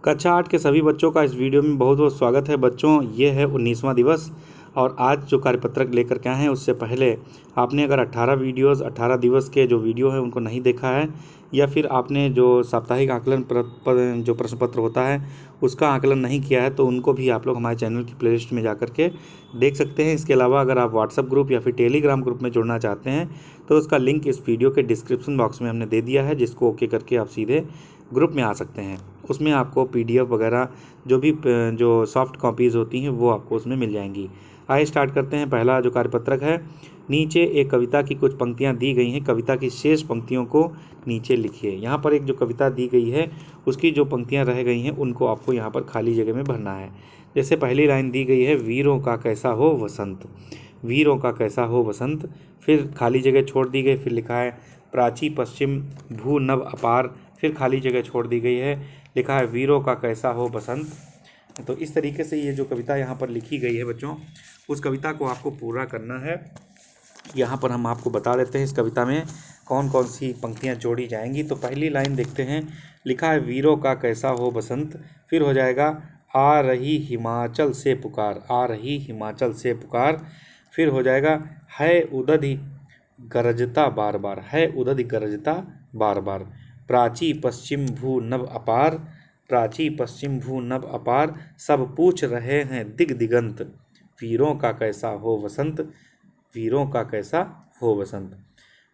कक्षा 8 के सभी बच्चों का इस वीडियो में बहुत बहुत स्वागत है। बच्चों, ये है 19वां दिवस और आज जो कार्यपत्रक लेकर के आए हैं उससे पहले आपने अगर 18 दिवस के जो वीडियो है उनको नहीं देखा है या फिर आपने जो साप्ताहिक आकलन जो प्रश्न पत्र होता है उसका आकलन नहीं किया है तो उनको भी आप लोग हमारे चैनल की प्लेलिस्ट में जा कर के देख सकते हैं। इसके अलावा अगर आप व्हाट्सएप ग्रुप या फिर टेलीग्राम ग्रुप में जुड़ना चाहते हैं तो उसका लिंक इस वीडियो के डिस्क्रिप्शन बॉक्स में हमने दे दिया है, जिसको ओके करके आप सीधे ग्रुप में आ सकते हैं। उसमें आपको पीडीएफ वगैरह जो भी जो सॉफ्ट कॉपीज़ होती हैं वो आपको उसमें मिल जाएंगी। आइए स्टार्ट करते हैं। पहला जो कार्यपत्रक है, नीचे एक कविता की कुछ पंक्तियां दी गई हैं। कविता की शेष पंक्तियों को नीचे लिखिए। यहाँ पर एक जो कविता दी गई है उसकी जो पंक्तियां रह गई हैं उनको आपको यहाँ पर खाली जगह में भरना है। जैसे पहली लाइन दी गई है, वीरों का कैसा हो वसंत, वीरों का कैसा हो वसंत। फिर खाली जगह छोड़ दी गई, फिर लिखा है प्राची पश्चिम भू नभ अपार, फिर खाली जगह छोड़ दी गई है, लिखा है वीरों का कैसा हो बसंत। तो इस तरीके से ये जो कविता यहाँ पर लिखी गई है बच्चों, उस कविता को आपको पूरा करना है। यहाँ पर हम आपको बता देते हैं इस कविता में कौन कौन सी पंक्तियाँ जोड़ी जाएंगी। तो पहली लाइन देखते हैं, लिखा है वीरों का कैसा हो बसंत, फिर हो जाएगा आ रही हिमाचल से पुकार, आ रही हिमाचल से पुकार, फिर हो जाएगा है उदधि गरजता बार बार, है उदधि गरजता बार बार, प्राची पश्चिम भू नभ अपार, प्राची पश्चिम भू नभ अपार, सब पूछ रहे हैं दिग दिगंत, वीरों का कैसा हो वसंत, वीरों का कैसा हो वसंत।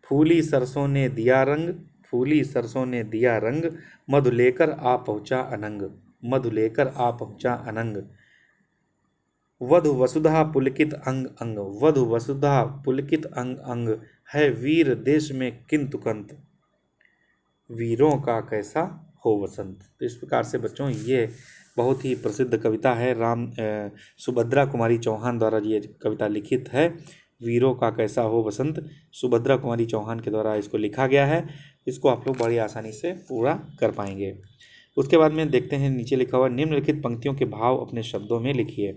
फूली सरसों ने दिया रंग, फूली सरसों ने दिया रंग, मधु लेकर आ पहुँचा अनंग, मधु लेकर आ पहुँचा अनंग, वधु वसुधा पुलकित अंग अंग, वधु वसुधा पुलकित अंग अंग, है वीर देश में किंतु कंत, वीरों का कैसा हो वसंत। तो इस प्रकार से बच्चों ये बहुत ही प्रसिद्ध कविता है। सुभद्रा कुमारी चौहान द्वारा ये कविता लिखित है। वीरों का कैसा हो वसंत सुभद्रा कुमारी चौहान के द्वारा इसको लिखा गया है। इसको आप लोग बड़ी आसानी से पूरा कर पाएंगे। उसके बाद में देखते हैं नीचे लिखा हुआ, निम्नलिखित पंक्तियों के भाव अपने शब्दों में लिखिए।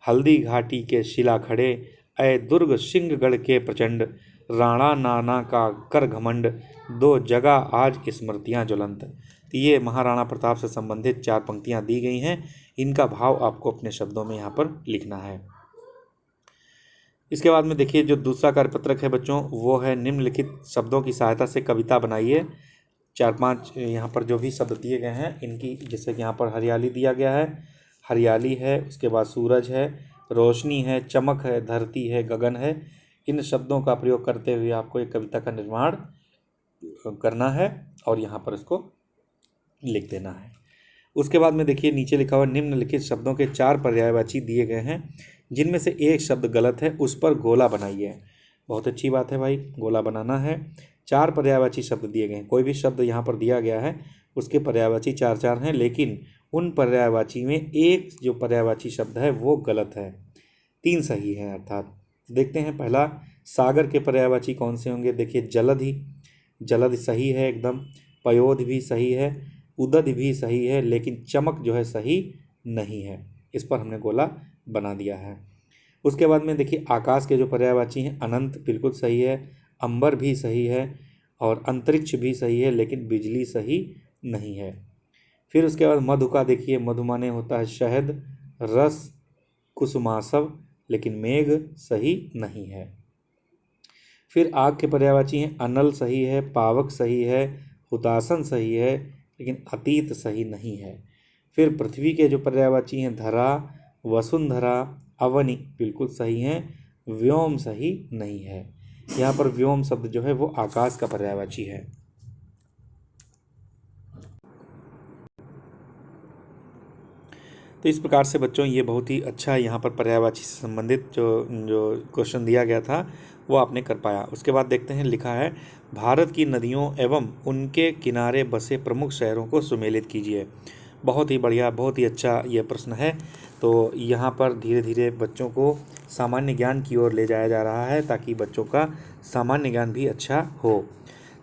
हल्दी घाटी के शिला खड़े, अय दुर्ग सिंहगढ़ के प्रचंड, राणा नाना का कर घमंड, दो जगह आज स्मृतियाँ ज्वलंत। तो ये महाराणा प्रताप से संबंधित 4 पंक्तियाँ दी गई हैं। इनका भाव आपको अपने शब्दों में यहाँ पर लिखना है। इसके बाद में देखिए जो दूसरा कार्यपत्रक है बच्चों, वो है निम्नलिखित शब्दों की सहायता से कविता बनाइए। 4-5 यहाँ पर जो भी शब्द दिए गए हैं इनकी, जैसे कि यहाँ पर हरियाली दिया गया है, हरियाली है, उसके बाद सूरज है, रोशनी है, चमक है, धरती है, गगन है। इन शब्दों का प्रयोग करते हुए आपको एक कविता का निर्माण करना है और यहाँ पर इसको लिख देना है। उसके बाद में देखिए नीचे लिखा हुआ, निम्नलिखित शब्दों के 4 पर्यायवाची दिए गए हैं, जिनमें से एक शब्द गलत है उस पर गोला बनाइए। बहुत अच्छी बात है भाई, गोला बनाना है। 4 पर्यायवाची शब्द दिए गए हैं, कोई भी शब्द यहाँ पर दिया गया है उसके पर्यायवाची 4 हैं, लेकिन उन पर्यायवाची में एक जो पर्यायवाची शब्द है वो गलत है, 3 सही है। अर्थात देखते हैं पहला, सागर के पर्यायवाची कौन से होंगे। देखिए जलधि, जलधि सही है एकदम, पयोध भी सही है, उदध भी सही है, लेकिन चमक जो है सही नहीं है। इस पर हमने गोला बना दिया है। उसके बाद में देखिए आकाश के जो पर्यायवाची हैं, अनंत बिल्कुल सही है, अंबर भी सही है और अंतरिक्ष भी सही है, लेकिन बिजली सही नहीं है। फिर उसके बाद मधु का देखिए, मधु माने होता है शहद, रस, कुसुमासव, लेकिन मेघ सही नहीं है। फिर आग के पर्यायवाची हैं, अनल सही है, पावक सही है, हुतासन सही है, लेकिन अतीत सही नहीं है। फिर पृथ्वी के जो पर्यायवाची हैं, धरा, वसुंधरा, अवनि बिल्कुल सही हैं, व्योम सही नहीं है। यहाँ पर व्योम शब्द जो है वो आकाश का पर्यायवाची है। तो इस प्रकार से बच्चों ये बहुत ही अच्छा यहाँ पर पर्यायवाची से संबंधित जो जो क्वेश्चन दिया गया था वो आपने कर पाया। उसके बाद देखते हैं, लिखा है भारत की नदियों एवं उनके किनारे बसे प्रमुख शहरों को सुमेलित कीजिए। बहुत ही बढ़िया, बहुत ही अच्छा ये प्रश्न है। तो यहाँ पर धीरे धीरे बच्चों को सामान्य ज्ञान की ओर ले जाया जा रहा है ताकि बच्चों का सामान्य ज्ञान भी अच्छा हो।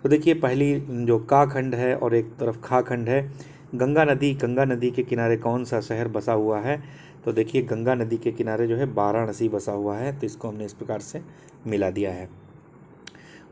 तो देखिए पहली जो का खंड है और एक तरफ खा खंड है, गंगा नदी के किनारे कौन सा शहर बसा हुआ है। तो देखिए गंगा नदी के किनारे जो है वाराणसी बसा हुआ है, तो इसको हमने इस प्रकार से मिला दिया है।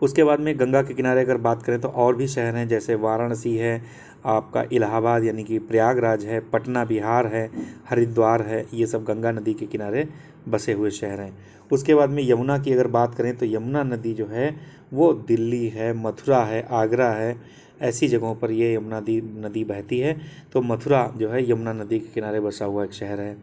उसके बाद में गंगा के किनारे अगर बात करें तो और भी शहर हैं, जैसे वाराणसी है, आपका इलाहाबाद यानी कि प्रयागराज है, पटना बिहार है, हरिद्वार है, ये सब गंगा नदी के किनारे बसे हुए शहर हैं। उसके बाद में यमुना की अगर बात करें तो यमुना नदी जो है वो दिल्ली है, मथुरा है, आगरा है, ऐसी जगहों पर ये यमुना नदी बहती है। तो मथुरा जो है यमुना नदी के किनारे बसा हुआ एक शहर है।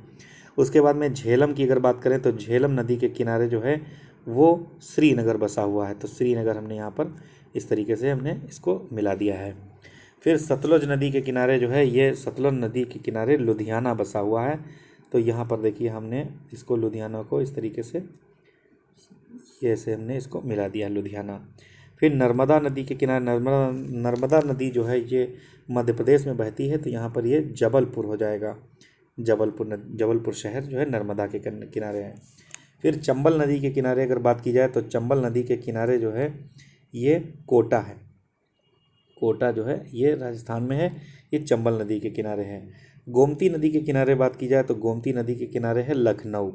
उसके बाद में झेलम की अगर बात करें तो झेलम नदी के किनारे जो है वो श्रीनगर बसा हुआ है। तो श्रीनगर हमने यहाँ पर इस तरीके से हमने इसको मिला दिया है। फिर सतलुज नदी के किनारे जो है, ये सतलुज नदी के किनारे लुधियाना बसा हुआ है। तो यहाँ पर देखिए हमने इसको लुधियाना को इस तरीके से ये ऐसे हमने इसको मिला दिया लुधियाना। फिर नर्मदा नदी के किनारे, नर्मदा नदी जो है ये मध्य प्रदेश में बहती है। तो यहाँ पर ये जबलपुर हो जाएगा। जबलपुर शहर जो है नर्मदा के किनारे है। फिर चंबल नदी के किनारे अगर बात की जाए तो चंबल नदी के किनारे जो है ये कोटा है। कोटा जो है ये राजस्थान में है, ये चंबल नदी के किनारे है। गोमती नदी के किनारे बात की जाए तो गोमती नदी के किनारे है लखनऊ,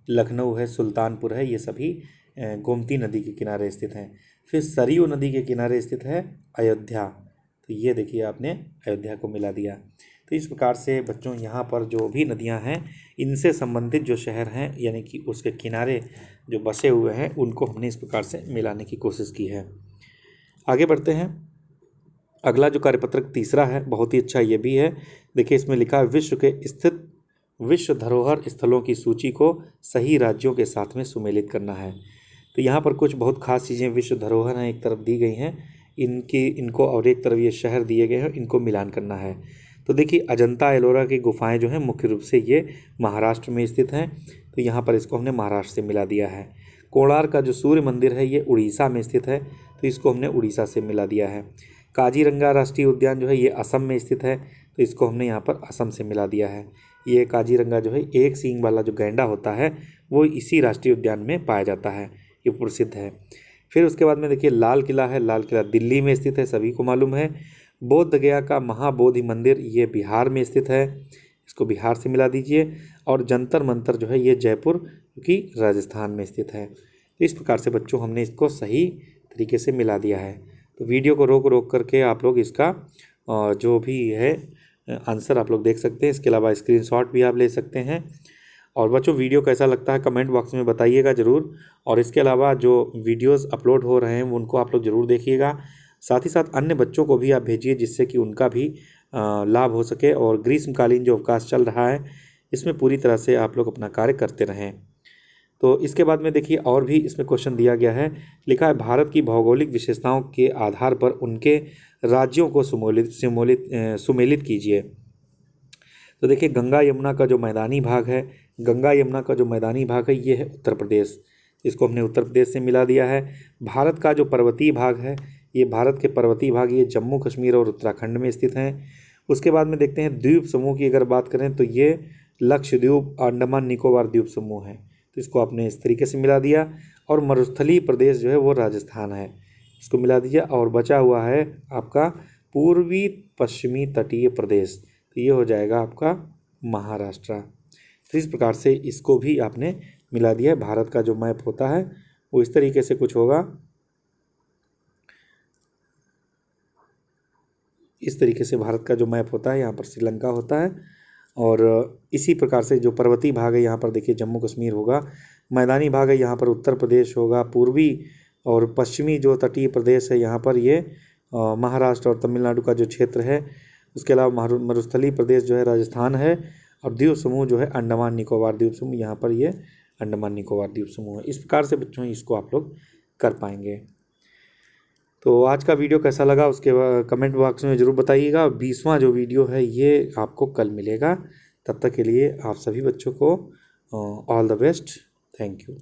लखनऊ है, सुल्तानपुर है, ये सभी गोमती नदी के किनारे स्थित हैं। फिर सरयू नदी के किनारे स्थित है अयोध्या। तो ये देखिए आपने अयोध्या को मिला दिया। तो इस प्रकार से बच्चों यहाँ पर जो भी नदियाँ हैं इनसे संबंधित जो शहर हैं यानी कि उसके किनारे जो बसे हुए हैं उनको हमने इस प्रकार से मिलाने की कोशिश की है। आगे बढ़ते हैं। अगला जो कार्यपत्रक तीसरा है बहुत ही अच्छा ये भी है। देखिए इसमें लिखा है विश्व के स्थित विश्व धरोहर स्थलों की सूची को सही राज्यों के साथ में सुमेलित करना है। तो यहाँ पर कुछ बहुत खास चीज़ें विश्व धरोहर हैं एक तरफ दी गई हैं, इनको और एक तरफ ये शहर दिए गए हैं, इनको मिलान करना है। तो देखिए अजंता एलोरा की गुफाएं जो हैं मुख्य रूप से ये महाराष्ट्र में स्थित हैं। तो यहाँ पर इसको हमने महाराष्ट्र से मिला दिया है। कोणार्क का जो सूर्य मंदिर है ये उड़ीसा में स्थित है। तो इसको हमने उड़ीसा से मिला दिया है। काजीरंगा राष्ट्रीय उद्यान जो है ये असम में स्थित है। तो इसको हमने यहाँ पर असम से मिला दिया है। ये काजीरंगा जो है एक सींग वाला जो गैंडा होता है वो इसी राष्ट्रीय उद्यान में पाया जाता है, ये प्रसिद्ध है। फिर उसके बाद में देखिए लाल किला है। लाल किला दिल्ली में स्थित है, सभी को मालूम है। बोध गया का महाबोधि मंदिर ये बिहार में स्थित है, इसको बिहार से मिला दीजिए। और जंतर मंतर जो है ये जयपुर की राजस्थान में स्थित है। तो इस प्रकार से बच्चों हमने इसको सही तरीके से मिला दिया है। तो वीडियो को रोक रोक करके आप लोग इसका जो भी है आंसर आप लोग देख सकते हैं। इसके अलावा स्क्रीनशॉट भी आप ले सकते हैं। और बच्चों वीडियो कैसा लगता है कमेंट बॉक्स में बताइएगा ज़रूर। और इसके अलावा जो वीडियोस अपलोड हो रहे हैं उनको आप लोग ज़रूर देखिएगा। साथ ही साथ अन्य बच्चों को भी आप भेजिए जिससे कि उनका भी लाभ हो सके। और ग्रीष्मकालीन जो अवकाश चल रहा है इसमें पूरी तरह से आप लोग अपना कार्य करते रहें। तो इसके बाद में देखिए और भी इसमें क्वेश्चन दिया गया है। लिखा है भारत की भौगोलिक विशेषताओं के आधार पर उनके राज्यों को सुमेलित कीजिए। तो देखिए गंगा यमुना का जो मैदानी भाग है, गंगा यमुना का जो मैदानी भाग है ये है उत्तर प्रदेश, इसको हमने उत्तर प्रदेश से मिला दिया है। भारत का जो पर्वतीय भाग है, ये भारत के पर्वतीय भाग ये जम्मू कश्मीर और उत्तराखंड में स्थित हैं। उसके बाद में देखते हैं द्वीप समूह की अगर बात करें तो ये लक्षद्वीप, अंडमान निकोबार द्वीप समूह है। तो इसको आपने इस तरीके से मिला दिया। और मरुस्थलीय प्रदेश जो है वो राजस्थान है, इसको मिला दीजिए। और बचा हुआ है आपका पूर्वी पश्चिमी तटीय प्रदेश, तो ये हो जाएगा आपका महाराष्ट्र। तो इस प्रकार से इसको भी आपने मिला दिया है। भारत का जो मैप होता है वो इस तरीके से कुछ होगा, इस तरीके से भारत का जो मैप होता है यहाँ पर श्रीलंका होता है। और इसी प्रकार से जो पर्वतीय भाग है यहाँ पर देखिए जम्मू कश्मीर होगा, मैदानी भाग है यहाँ पर उत्तर प्रदेश होगा, पूर्वी और पश्चिमी जो तटीय प्रदेश है यहाँ पर ये महाराष्ट्र और तमिलनाडु का जो क्षेत्र है। उसके अलावा मरुस्थलीय प्रदेश जो है राजस्थान है। और द्वीप समूह जो है अंडमान निकोबार द्वीप समूह, यहाँ पर ये अंडमान निकोबार द्वीप समूह है। इस प्रकार से बच्चों इसको आप लोग कर पाएंगे। तो आज का वीडियो कैसा लगा उसके कमेंट बॉक्स में ज़रूर बताइएगा। 20वां जो वीडियो है ये आपको कल मिलेगा। तब तक के लिए आप सभी बच्चों को all the best. Thank you.